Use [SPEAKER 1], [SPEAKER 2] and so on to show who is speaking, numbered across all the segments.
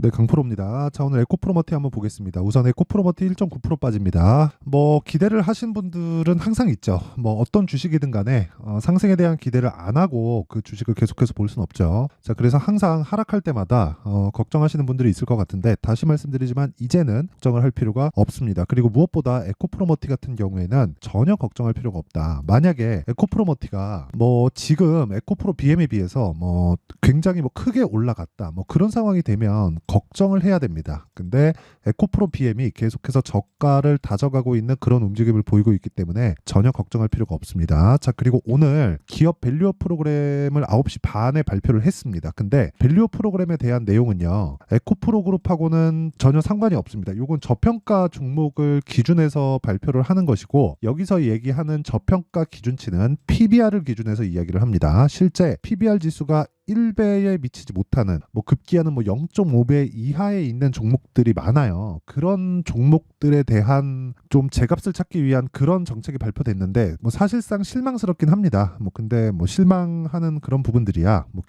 [SPEAKER 1] 네, 강프로입니다. 자, 오늘 에코프로머티 한번 보겠습니다. 우선 에코프로머티 1.9% 빠집니다. 뭐 기대를 하신 분들은 항상 있죠. 뭐 어떤 주식이든 간에 상승에 대한 기대를 안 하고 그 주식을 계속해서 볼 수는 없죠. 자, 그래서 항상 하락할 때마다 걱정하시는 분들이 있을 것 같은데, 다시 말씀드리지만 이제는 걱정을 할 필요가 없습니다. 그리고 무엇보다 에코프로머티 같은 경우에는 전혀 걱정할 필요가 없다. 만약에 에코프로머티가 뭐 지금 에코프로 BM에 비해서 뭐 굉장히 뭐 크게 올라갔다, 뭐 그런 상황이 되면 걱정을 해야 됩니다. 근데 에코프로 BM이 계속해서 저가를 다져가고 있는 그런 움직임을 보이고 있기 때문에 전혀 걱정할 필요가 없습니다. 자, 그리고 오늘 기업 밸류업 프로그램을 9시 반에 발표를 했습니다. 근데 밸류업 프로그램에 대한 내용은요, 에코프로 그룹하고는 전혀 상관이 없습니다. 이건 저평가 종목을 기준해서 발표를 하는 것이고, 여기서 얘기하는 저평가 기준치는 PBR을 기준해서 이야기를 합니다. 실제 PBR 지수가 1배에 미치지 못하는, 뭐 급기야는 뭐 0.5배 이하에 있는 종목들이 많아요. 그런 종목들에 대한 좀 제값을 찾기 위한 그런 정책이 발표됐는데, 뭐 사실상 실망스럽긴 합니다. 뭐 근데 뭐 실망하는 그런 부분들이야, 뭐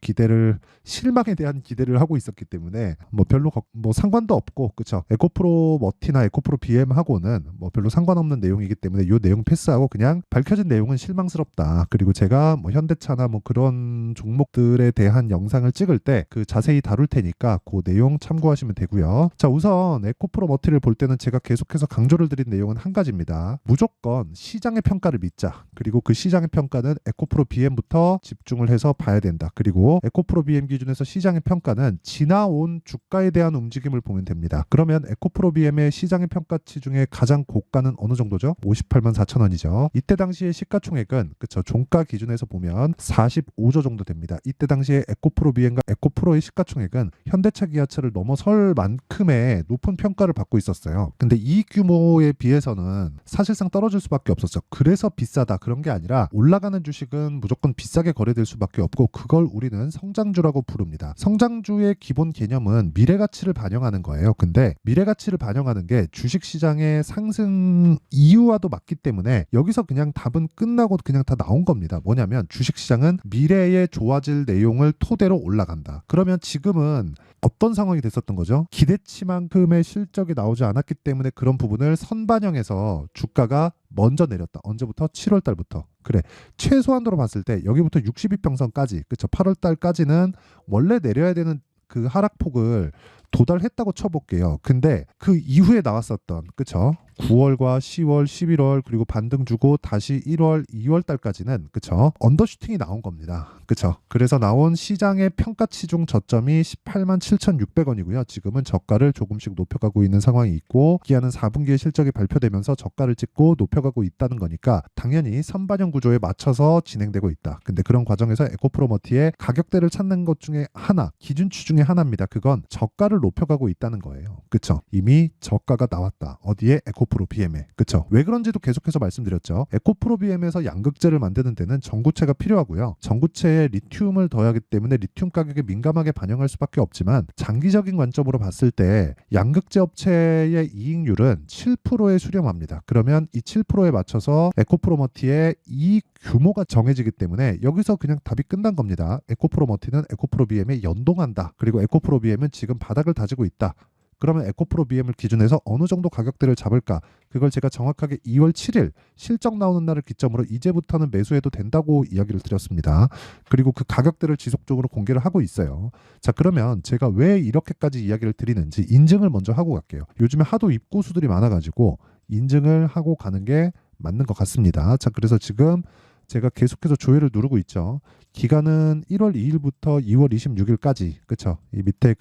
[SPEAKER 1] 실망에 대한 기대를 하고 있었기 때문에 뭐 별로 뭐 상관도 없고, 그쵸? 에코프로 머티나 에코프로 BM하고는 뭐 별로 상관없는 내용이기 때문에 이 내용 패스하고 그냥 밝혀진 내용은 실망스럽다. 그리고 제가 뭐 현대차나 뭐 그런 종목들에 대한 영상을 찍을 때 그 자세히 다룰 테니까 그 내용 참고하시면 되고요. 자, 우선 에코프로 머티를 볼 때는 제가 계속해서 강조를 드린 내용은 한 가지입니다. 무조건 시장의 평가를 믿자. 그리고 그 시장의 평가는 에코프로 BM부터 집중을 해서 봐야 된다. 그리고 에코프로 BM 기준에서 시장의 평가는 지나온 주가에 대한 움직임을 보면 됩니다. 그러면 에코프로 BM의 시장의 평가치 중에 가장 고가는 어느 정도죠? 58만 4천 원이죠. 이때 당시의 시가총액은, 그쵸, 종가 기준에서 보면 45조 정도 됩니다. 이때 당시에 에코프로 BM과 에코프로의 시가총액은 현대차 기아차를 넘어설 만큼의 높은 평가를 받고 있었어요. 근데 이 규모에 비해서는 사실상 떨어질 수밖에 없었죠. 그래서 비싸다 그런 게 아니라, 올라가는 주식은 무조건 비싸게 거래될 수밖에 없고, 그걸 우리는 성장주라고 부릅니다. 성장주의 기본 개념은 미래가치를 반영하는 거예요. 근데 미래가치를 반영하는 게 주식시장의 상승 이유와도 맞기 때문에 여기서 그냥 답은 끝나고 그냥 다 나온 겁니다. 뭐냐면 주식시장은 미래에 좋아질 내용을 토대로 올라간다. 그러면 지금은 어떤 상황이 됐었던 거죠? 기대치만큼의 실적이 나오지 않았기 때문에 그런 부분을 선반영해서 주가가 먼저 내렸다. 언제부터? 7월 달부터. 그래, 최소한으로 봤을 때 여기부터 62평선까지, 그쵸, 8월 달까지는 원래 내려야 되는 그 하락폭을 도달했다고 쳐볼게요. 근데 그 이후에 나왔었던, 그쵸, 9월과 10월, 11월, 그리고 반등 주고 다시 1월, 2월 달까지는, 그쵸, 언더슈팅이 나온 겁니다. 그쵸. 그래서 나온 시장의 평가치 중 저점이 18만 7,600원이고요. 지금은 저가를 조금씩 높여가고 있는 상황이 있고, 기아는 4분기에 실적이 발표되면서 저가를 찍고 높여가고 있다는 거니까 당연히 선반영 구조에 맞춰서 진행되고 있다. 근데 그런 과정에서 에코프로머티의 가격대를 찾는 것 중에 하나, 기준치 중에 하나입니다. 그건 저가를 높여가고 있다는 거예요. 그쵸. 이미 저가가 나왔다. 어디에? 에코프로 BM에. 그쵸. 왜 그런지도 계속해서 말씀드렸죠. 에코프로 BM에서 양극재를 만드는 데는 전구체가 필요하고요. 전구체에 리튬을 더하기 때문에 리튬 가격에 민감하게 반영할 수밖에 없지만, 장기적인 관점으로 봤을 때 양극재 업체의 이익률은 7%에 수렴합니다. 그러면 이 7%에 맞춰서 에코프로머티의 이익 규모가 정해지기 때문에 여기서 그냥 답이 끝난 겁니다. 에코프로머티는 에코프로 BM에 연동한다. 그리고 에코프로 BM은 지금 바닥을 다지고 있다. 그러면 에코프로 BM을 기준해서 어느 정도 가격대를 잡을까? 그걸 제가 정확하게 2월 7일 실적 나오는 날을 기점으로 이제부터는 매수해도 된다고 이야기를 드렸습니다. 그리고 그 가격대를 지속적으로 공개를 하고 있어요. 자, 그러면 제가 왜 이렇게까지 이야기를 드리는지 인증을 먼저 하고 갈게요. 요즘에 하도 입고수들이 많아가지고 인증을 하고 가는 게 맞는 것 같습니다. 자, 그래서 지금 제가 계속해서 조회를 누르고 있죠. 기간은 1월 2일부터 2월 26일까지, 그쵸? 이 밑에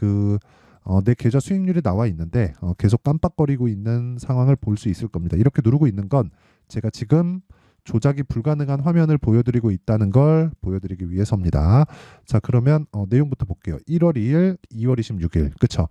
[SPEAKER 1] 내 계좌 수익률이 나와 있는데 계속 깜빡거리고 있는 상황을 볼 수 있을 겁니다. 이렇게 누르고 있는 건 제가 지금 조작이 불가능한 화면을 보여드리고 있다는 걸 보여드리기 위해서입니다. 자, 그러면 내용부터 볼게요. 1월 2일, 2월 26일, 그쵸?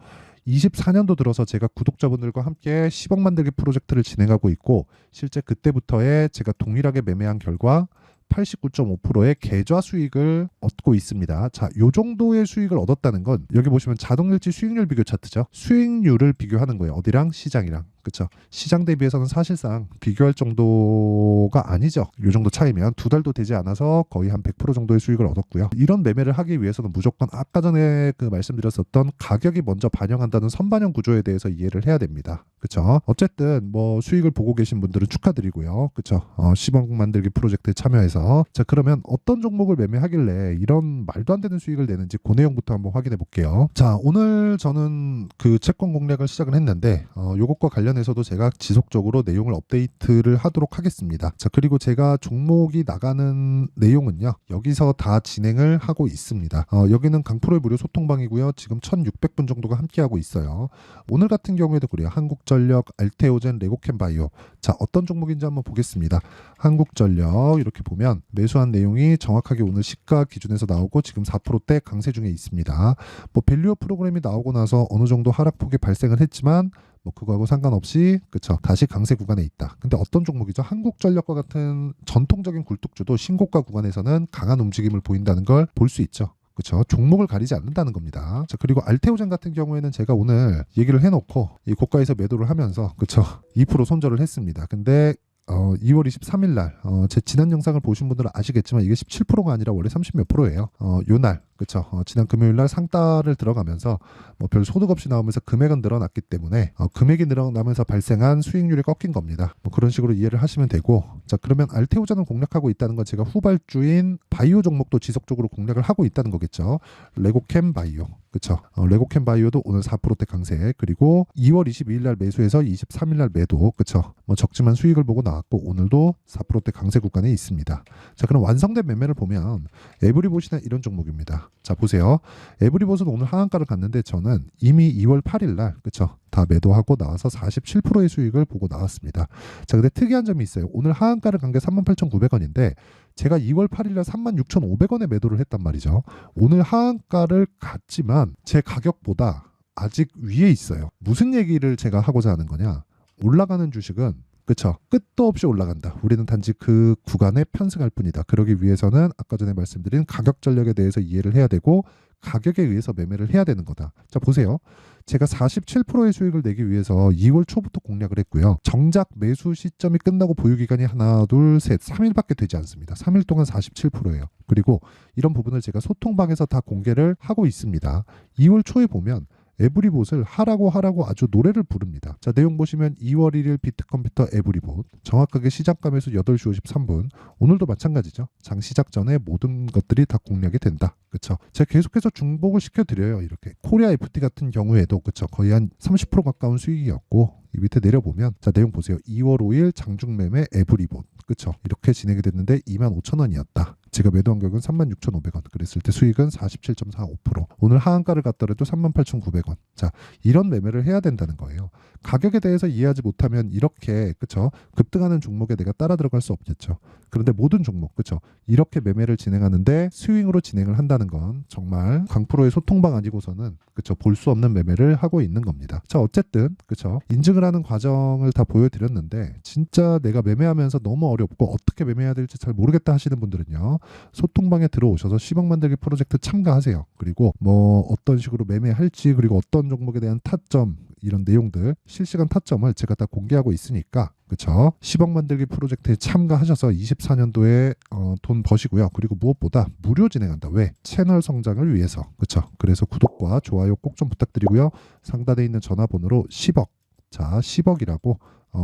[SPEAKER 1] 24년도 들어서 제가 구독자분들과 함께 10억 만들기 프로젝트를 진행하고 있고, 실제 그때부터의 제가 동일하게 매매한 결과 89.5%의 계좌 수익을 얻고 있습니다. 자, 요 정도의 수익을 얻었다는 건 여기 보시면 자동일치 수익률 비교 차트죠. 수익률을 비교하는 거예요. 어디랑? 시장이랑. 그쵸? 시장 대비해서는 사실상 비교할 정도가 아니죠. 이 정도 차이면 2달도 되지 않아서 거의 한 100% 정도의 수익을 얻었고요. 이런 매매를 하기 위해서는 무조건 아까 전에 그 말씀드렸었던 가격이 먼저 반영한다는 선반영 구조에 대해서 이해를 해야 됩니다. 그쵸? 어쨌든 뭐 수익을 보고 계신 분들은 축하드리고요. 그쵸? 10억 만들기 프로젝트에 참여해서 자, 그러면 어떤 종목을 매매하길래 이런 말도 안 되는 수익을 내는지 그 내용부터 한번 확인해 볼게요. 자, 오늘 저는 그 채권 공략을 시작을 했는데 요것과 관련해서도 제가 지속적으로 내용을 업데이트를 하도록 하겠습니다. 자, 그리고 제가 종목이 나가는 내용은요, 여기서 다 진행을 하고 있습니다. 여기는 강프로의 무료 소통방이고요. 지금 1600분 정도가 함께하고 있어요. 오늘 같은 경우에도 그래요. 한국전력, 알테오젠, 레고캠바이오. 자, 어떤 종목인지 한번 보겠습니다. 한국전력 이렇게 보면 매수한 내용이 정확하게 오늘 시가 기준에서 나오고 지금 4%대 강세 중에 있습니다. 뭐 밸류어 프로그램이 나오고 나서 어느 정도 하락폭이 발생을 했지만 뭐 그거하고 상관없이 그쵸, 다시 강세 구간에 있다. 근데 어떤 종목이죠? 한국전력과 같은 전통적인 굴뚝주도 신고가 구간에서는 강한 움직임을 보인다는 걸 볼 수 있죠. 그렇죠. 종목을 가리지 않는다는 겁니다. 자, 그리고 알테오젠 같은 경우에는 제가 오늘 얘기를 해놓고 이 고가에서 매도를 하면서 그렇죠, 2% 손절을 했습니다. 근데 2월 23일 날 제 지난 영상을 보신 분들은 아시겠지만 이게 17%가 아니라 원래 30 몇 프로예요. 요날 그쵸, 지난 금요일 날 상따를 들어가면서 뭐 별 소득 없이 나오면서 금액은 늘어났기 때문에 금액이 늘어나면서 발생한 수익률이 꺾인 겁니다. 뭐 그런 식으로 이해를 하시면 되고, 자, 그러면 알테오젠을 공략하고 있다는 건 제가 후발주인 바이오 종목도 지속적으로 공략을 하고 있다는 거겠죠. 레고캠 바이오 그쵸. 레고캠 바이오도 오늘 4%대 강세, 그리고 2월 22일 날 매수해서 23일 날 매도 그쵸. 뭐 적지만 수익을 보고 나왔고 오늘도 4%대 강세 구간에 있습니다. 자, 그럼 완성된 매매를 보면 에브리봇이나 이런 종목입니다. 자, 보세요. 에브리봇은 오늘 하한가를 갔는데 저는 이미 2월 8일 날 그쵸, 다 매도하고 나와서 47%의 수익을 보고 나왔습니다. 자, 근데 특이한 점이 있어요. 오늘 하한가를 간 게 38,900원인데 제가 2월 8일 날 36,500원에 매도를 했단 말이죠. 오늘 하한가를 갔지만 제 가격보다 아직 위에 있어요. 무슨 얘기를 제가 하고자 하는 거냐? 올라가는 주식은 그쵸, 끝도 없이 올라간다. 우리는 단지 그 구간에 편승할 뿐이다. 그러기 위해서는 아까 전에 말씀드린 가격 전략에 대해서 이해를 해야 되고 가격에 의해서 매매를 해야 되는 거다. 자, 보세요. 제가 47%의 수익을 내기 위해서 2월 초부터 공략을 했고요. 정작 매수 시점이 끝나고 보유기간이 하나, 둘, 셋, 3일밖에 되지 않습니다. 3일 동안 47%예요. 그리고 이런 부분을 제가 소통방에서 다 공개를 하고 있습니다. 2월 초에 보면 에브리봇을 하라고 아주 노래를 부릅니다. 자, 내용 보시면 2월 1일 비트컴퓨터 에브리봇 정확하게 시작가 매수 8시 53분, 오늘도 마찬가지죠. 장 시작 전에 모든 것들이 다 공략이 된다. 그쵸? 제가 계속해서 중복을 시켜드려요. 이렇게 코리아 FT 같은 경우에도 그쵸, 거의 한 30% 가까운 수익이었고, 이 밑에 내려보면 자, 내용 보세요. 2월 5일 장중매매 에브리봇 그쵸, 이렇게 진행이 됐는데 25,000원이었다. 제가 매도한 격은 36,500원. 그랬을 때 수익은 47.45%. 오늘 하한가를 갔더라도 38,900원. 자, 이런 매매를 해야 된다는 거예요. 가격에 대해서 이해하지 못하면 이렇게 그쵸, 급등하는 종목에 내가 따라 들어갈 수 없겠죠. 그런데 모든 종목 그쵸, 이렇게 매매를 진행하는데 스윙으로 진행을 한다는 건 정말 강프로의 소통방 아니고서는 그쵸, 볼 수 없는 매매를 하고 있는 겁니다. 자, 어쨌든 그쵸, 인증을 하는 과정을 다 보여드렸는데 진짜 내가 매매하면서 너무 어렵고 어떻게 매매해야 될지 잘 모르겠다 하시는 분들은요, 소통방에 들어오셔서 10억 만들기 프로젝트 참가하세요. 그리고 뭐 어떤 식으로 매매할지, 그리고 어떤 종목에 대한 타점, 이런 내용들 실시간 타점을 제가 다 공개하고 있으니까 그쵸, 10억 만들기 프로젝트에 참가하셔서 24년도에 돈 버시고요. 그리고 무엇보다 무료 진행한다. 왜? 채널 성장을 위해서. 그쵸. 그래서 구독과 좋아요 꼭 좀 부탁드리고요. 상단에 있는 전화번호로 10억, 자 10억이라고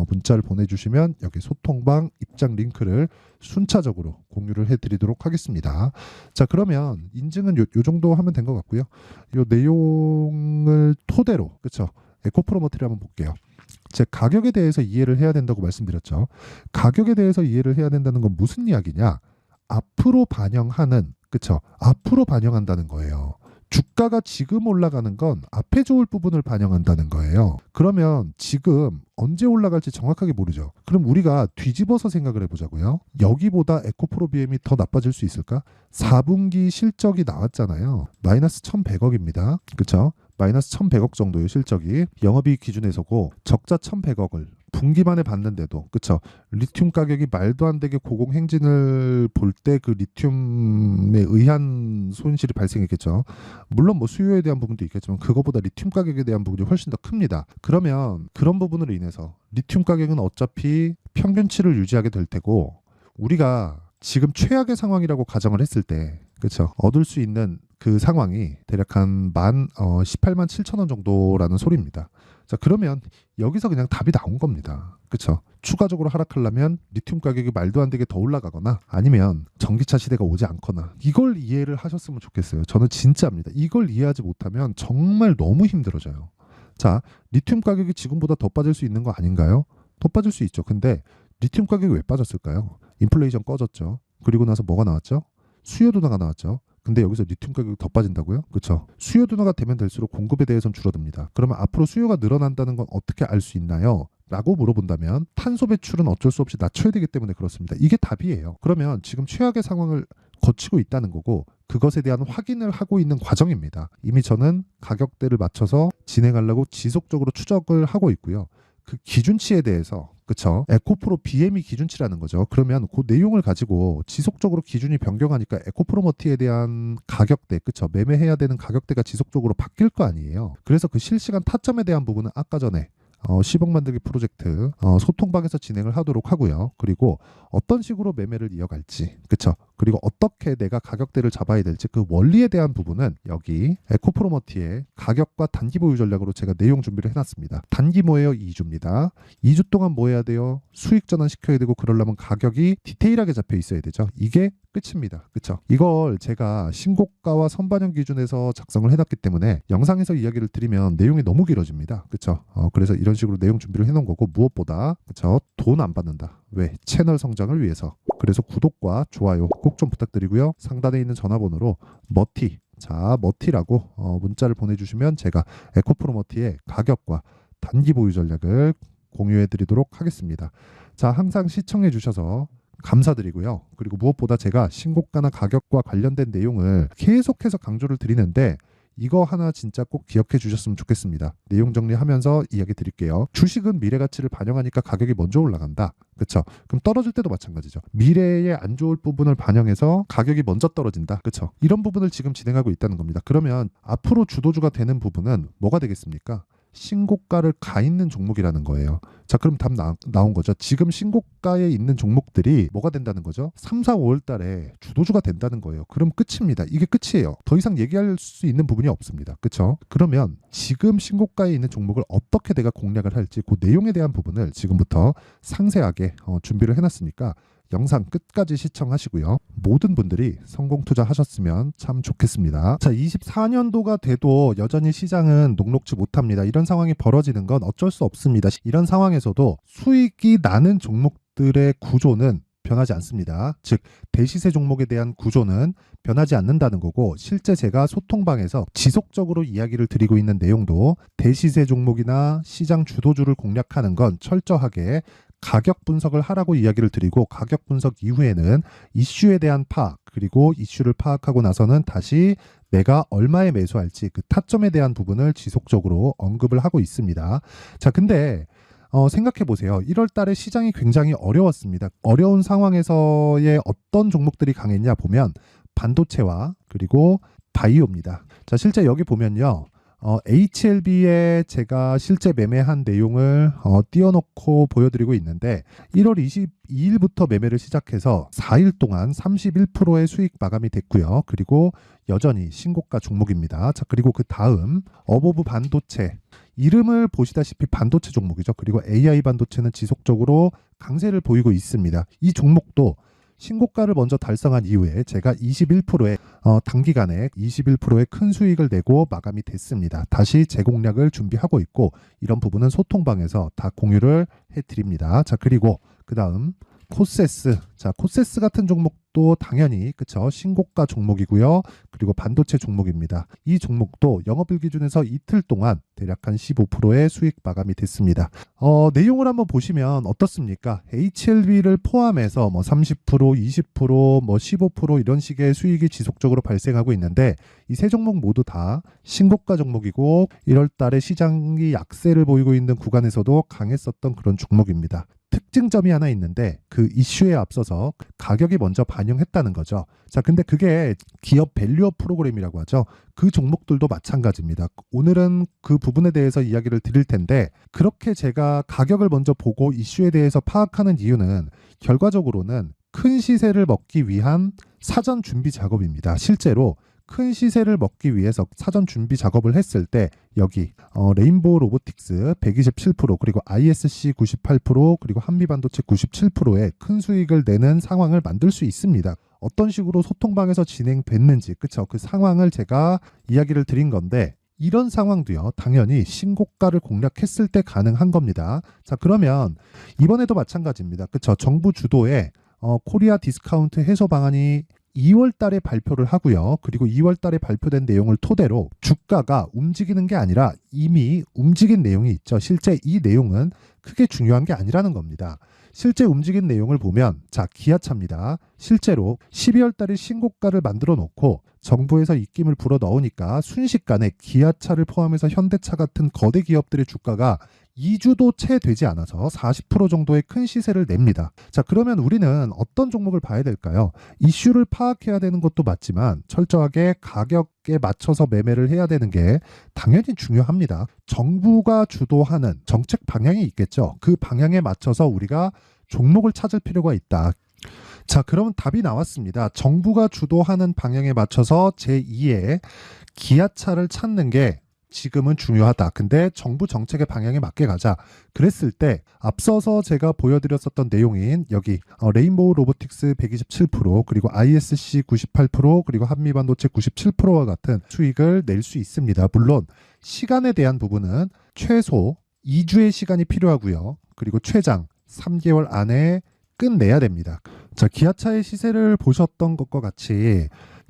[SPEAKER 1] 문자를 보내주시면 여기 소통방 입장 링크를 순차적으로 공유를 해드리도록 하겠습니다. 자, 그러면 인증은 요 정도 하면 된 것 같고요. 요 내용을 토대로 그쵸, 에코프로머티를 한번 볼게요. 제 가격에 대해서 이해를 해야 된다고 말씀드렸죠. 가격에 대해서 이해를 해야 된다는 건 무슨 이야기냐? 앞으로 반영하는 그쵸, 앞으로 반영한다는 거예요. 주가가 지금 올라가는 건 앞에 좋을 부분을 반영한다는 거예요. 그러면 지금 언제 올라갈지 정확하게 모르죠. 그럼 우리가 뒤집어서 생각을 해보자고요. 여기보다 에코프로 BM이 더 나빠질 수 있을까? 4분기 실적이 나왔잖아요. 마이너스 1,100억입니다. 그쵸? 마이너스 1,100억 정도의 실적이 영업이익 기준에서고 적자 1,100억을 분기 만에 봤는데도 그쵸? 리튬 가격이 말도 안 되게 고공행진을 볼 때 그 리튬에 의한 손실이 발생했겠죠. 물론 뭐 수요에 대한 부분도 있겠지만 그거보다 리튬 가격에 대한 부분이 훨씬 더 큽니다. 그러면 그런 부분으로 인해서 리튬 가격은 어차피 평균치를 유지하게 될 테고 우리가 지금 최악의 상황이라고 가정을 했을 때 그쵸? 얻을 수 있는 그 상황이 대략 한 18만 7천 원 정도라는 소리입니다. 자, 그러면 여기서 그냥 답이 나온 겁니다. 그쵸? 추가적으로 하락하려면 리튬 가격이 말도 안 되게 더 올라가거나 아니면 전기차 시대가 오지 않거나 이걸 이해를 하셨으면 좋겠어요. 저는 진짜입니다. 이걸 이해하지 못하면 정말 너무 힘들어져요. 자, 리튬 가격이 지금보다 더 빠질 수 있는 거 아닌가요? 더 빠질 수 있죠. 근데 리튬 가격이 왜 빠졌을까요? 인플레이션 꺼졌죠. 그리고 나서 뭐가 나왔죠? 수요 둔화가 나왔죠. 근데 여기서 리튬 가격이 더 빠진다고요? 그렇죠. 수요 둔화가 되면 될수록 공급에 대해서는 줄어듭니다. 그러면 앞으로 수요가 늘어난다는 건 어떻게 알 수 있나요? 라고 물어본다면 탄소 배출은 어쩔 수 없이 낮춰야 되기 때문에 그렇습니다. 이게 답이에요. 그러면 지금 최악의 상황을 거치고 있다는 거고 그것에 대한 확인을 하고 있는 과정입니다. 이미 저는 가격대를 맞춰서 진행하려고 지속적으로 추적을 하고 있고요. 그 기준치에 대해서 그쵸? 에코프로 BM이 기준치라는 거죠. 그러면 그 내용을 가지고 지속적으로 기준이 변경하니까 에코프로머티에 대한 가격대, 그쵸? 매매해야 되는 가격대가 지속적으로 바뀔 거 아니에요. 그래서 그 실시간 타점에 대한 부분은 아까 전에 시범 만들기 프로젝트 소통방에서 진행을 하도록 하고요. 그리고 어떤 식으로 매매를 이어갈지, 그쵸? 그리고 어떻게 내가 가격대를 잡아야 될지 그 원리에 대한 부분은 여기 에코프로머티의 가격과 단기 보유 전략으로 제가 내용 준비를 해놨습니다. 단기 뭐예요? 2주입니다. 2주 동안 뭐 해야 돼요? 수익 전환 시켜야 되고 그러려면 가격이 디테일하게 잡혀 있어야 되죠. 이게 끝입니다. 그쵸? 이걸 제가 신고가와 선반영 기준에서 작성을 해놨기 때문에 영상에서 이야기를 드리면 내용이 너무 길어집니다. 그쵸? 그래서 이런 식으로 내용 준비를 해놓은 거고 무엇보다 그쵸? 돈 안 받는다. 왜? 채널 성장을 위해서. 그래서 구독과 좋아요 꼭 좀 부탁드리고요. 상단에 있는 전화번호로 머티 자 머티라고 문자를 보내주시면 제가 에코프로머티의 가격과 단기 보유 전략을 공유해 드리도록 하겠습니다. 자, 항상 시청해 주셔서 감사드리고요. 그리고 무엇보다 제가 신고가나 가격과 관련된 내용을 계속해서 강조를 드리는데 이거 하나 진짜 꼭 기억해 주셨으면 좋겠습니다. 내용 정리하면서 이야기 드릴게요. 주식은 미래 가치를 반영하니까 가격이 먼저 올라간다. 그렇죠? 그럼 떨어질 때도 마찬가지죠. 미래에 안 좋을 부분을 반영해서 가격이 먼저 떨어진다. 그렇죠? 이런 부분을 지금 진행하고 있다는 겁니다. 그러면 앞으로 주도주가 되는 부분은 뭐가 되겠습니까? 신고가를 가 있는 종목이라는 거예요. 자, 그럼 답 나온 거죠. 지금 신고가에 있는 종목들이 뭐가 된다는 거죠? 3, 4, 5월 달에 주도주가 된다는 거예요. 그럼 끝입니다. 이게 끝이에요. 더 이상 얘기할 수 있는 부분이 없습니다. 그렇죠? 그러면 지금 신고가에 있는 종목을 어떻게 내가 공략을 할지 그 내용에 대한 부분을 지금부터 상세하게 준비를 해놨으니까 영상 끝까지 시청하시고요. 모든 분들이 성공 투자하셨으면 참 좋겠습니다. 자, 24년도가 돼도 여전히 시장은 녹록지 못합니다. 이런 상황이 벌어지는 건 어쩔 수 없습니다. 이런 상황에서도 수익이 나는 종목들의 구조는 변하지 않습니다. 즉 대시세 종목에 대한 구조는 변하지 않는다는 거고 실제 제가 소통방에서 지속적으로 이야기를 드리고 있는 내용도 대시세 종목이나 시장 주도주를 공략하는 건 철저하게 가격 분석을 하라고 이야기를 드리고 가격 분석 이후에는 이슈에 대한 파악 그리고 이슈를 파악하고 나서는 다시 내가 얼마에 매수할지 그 타점에 대한 부분을 지속적으로 언급을 하고 있습니다. 자, 근데 생각해 보세요. 1월 달에 시장이 굉장히 어려웠습니다. 어려운 상황에서의 어떤 종목들이 강했냐 보면 반도체와 그리고 바이오입니다. 자, 실제 여기 보면요. HLB에 제가 실제 매매한 내용을 띄워놓고 보여드리고 있는데 1월 22일부터 매매를 시작해서 4일 동안 31%의 수익 마감이 됐고요. 그리고 여전히 신고가 종목입니다. 자, 그리고 그 다음 어보브 반도체 이름을 보시다시피 반도체 종목이죠. 그리고 AI 반도체는 지속적으로 강세를 보이고 있습니다. 이 종목도 신고가를 먼저 달성한 이후에 제가 21%의 단기간에 21%의 큰 수익을 내고 마감이 됐습니다. 다시 재공략을 준비하고 있고 이런 부분은 소통방에서 다 공유를 해드립니다. 자, 그리고 그 다음 코세스. 자, 코세스 같은 종목 종목도 당연히 그쵸 신고가 종목이고요. 그리고 반도체 종목입니다. 이 종목도 영업일 기준에서 이틀 동안 대략 한 15%의 수익 마감이 됐습니다. 내용을 한번 보시면 어떻습니까? HLB를 포함해서 뭐 30%, 20%, 뭐 15% 이런 식의 수익이 지속적으로 발생하고 있는데 이 세 종목 모두 다 신고가 종목이고 1월 달에 시장이 약세를 보이고 있는 구간에서도 강했었던 그런 종목입니다. 특징점이 하나 있는데 그 이슈에 앞서서 가격이 먼저 반영했다는 거죠. 자, 근데 그게 기업 밸류업 프로그램이라고 하죠. 그 종목들도 마찬가지입니다. 오늘은 그 부분에 대해서 이야기를 드릴 텐데 그렇게 제가 가격을 먼저 보고 이슈에 대해서 파악하는 이유는 결과적으로는 큰 시세를 먹기 위한 사전 준비 작업입니다. 실제로 큰 시세를 먹기 위해서 사전 준비 작업을 했을 때 여기 레인보우 로보틱스 127% 그리고 ISC 98% 그리고 한미반도체 97%의 큰 수익을 내는 상황을 만들 수 있습니다. 어떤 식으로 소통방에서 진행됐는지 그쵸? 그 상황을 제가 이야기를 드린 건데 이런 상황도요 당연히 신고가를 공략했을 때 가능한 겁니다. 자, 그러면 이번에도 마찬가지입니다. 그쵸? 정부 주도의 코리아 디스카운트 해소 방안이 2월 달에 발표를 하고요. 그리고 2월 달에 발표된 내용을 토대로 주가가 움직이는 게 아니라 이미 움직인 내용이 있죠. 실제 이 내용은 크게 중요한 게 아니라는 겁니다. 실제 움직인 내용을 보면 자, 기아차입니다. 실제로 12월 달에 신고가를 만들어 놓고 정부에서 입김을 불어 넣으니까 순식간에 기아차를 포함해서 현대차 같은 거대 기업들의 주가가 2주도 채 되지 않아서 40% 정도의 큰 시세를 냅니다. 자, 그러면 우리는 어떤 종목을 봐야 될까요? 이슈를 파악해야 되는 것도 맞지만 철저하게 가격에 맞춰서 매매를 해야 되는 게 당연히 중요합니다. 정부가 주도하는 정책 방향이 있겠죠. 그 방향에 맞춰서 우리가 종목을 찾을 필요가 있다. 자, 그러면 답이 나왔습니다. 정부가 주도하는 방향에 맞춰서 제2의 기아차를 찾는 게 지금은 중요하다. 근데 정부 정책의 방향에 맞게 가자. 그랬을 때 앞서서 제가 보여드렸었던 내용인 여기 레인보우 로보틱스 127% 그리고 ISC 98% 그리고 한미반도체 97%와 같은 수익을 낼 수 있습니다. 물론 시간에 대한 부분은 최소 2주의 시간이 필요하고요. 그리고 최장 3개월 안에 끝내야 됩니다. 자, 기아차의 시세를 보셨던 것과 같이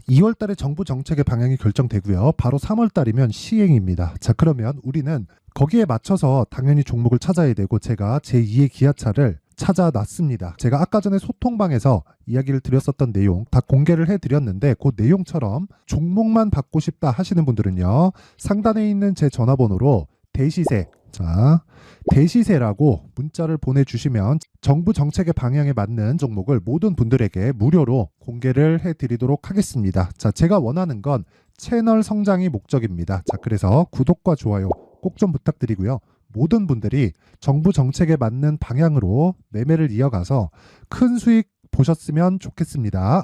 [SPEAKER 1] 2월 달에 정부 정책의 방향이 결정되고요. 바로 3월 달이면 시행입니다. 자, 그러면 우리는 거기에 맞춰서 당연히 종목을 찾아야 되고 제가 제2의 기아차를 찾아놨습니다. 제가 아까 전에 소통방에서 이야기를 드렸었던 내용 다 공개를 해드렸는데 그 내용처럼 종목만 받고 싶다 하시는 분들은요. 상단에 있는 제 전화번호로 대시세, 자, 대시세라고 문자를 보내주시면 정부 정책의 방향에 맞는 종목을 모든 분들에게 무료로 공개를 해드리도록 하겠습니다. 자, 제가 원하는 건 채널 성장이 목적입니다. 자, 그래서 구독과 좋아요 꼭 좀 부탁드리고요. 모든 분들이 정부 정책에 맞는 방향으로 매매를 이어가서 큰 수익 보셨으면 좋겠습니다.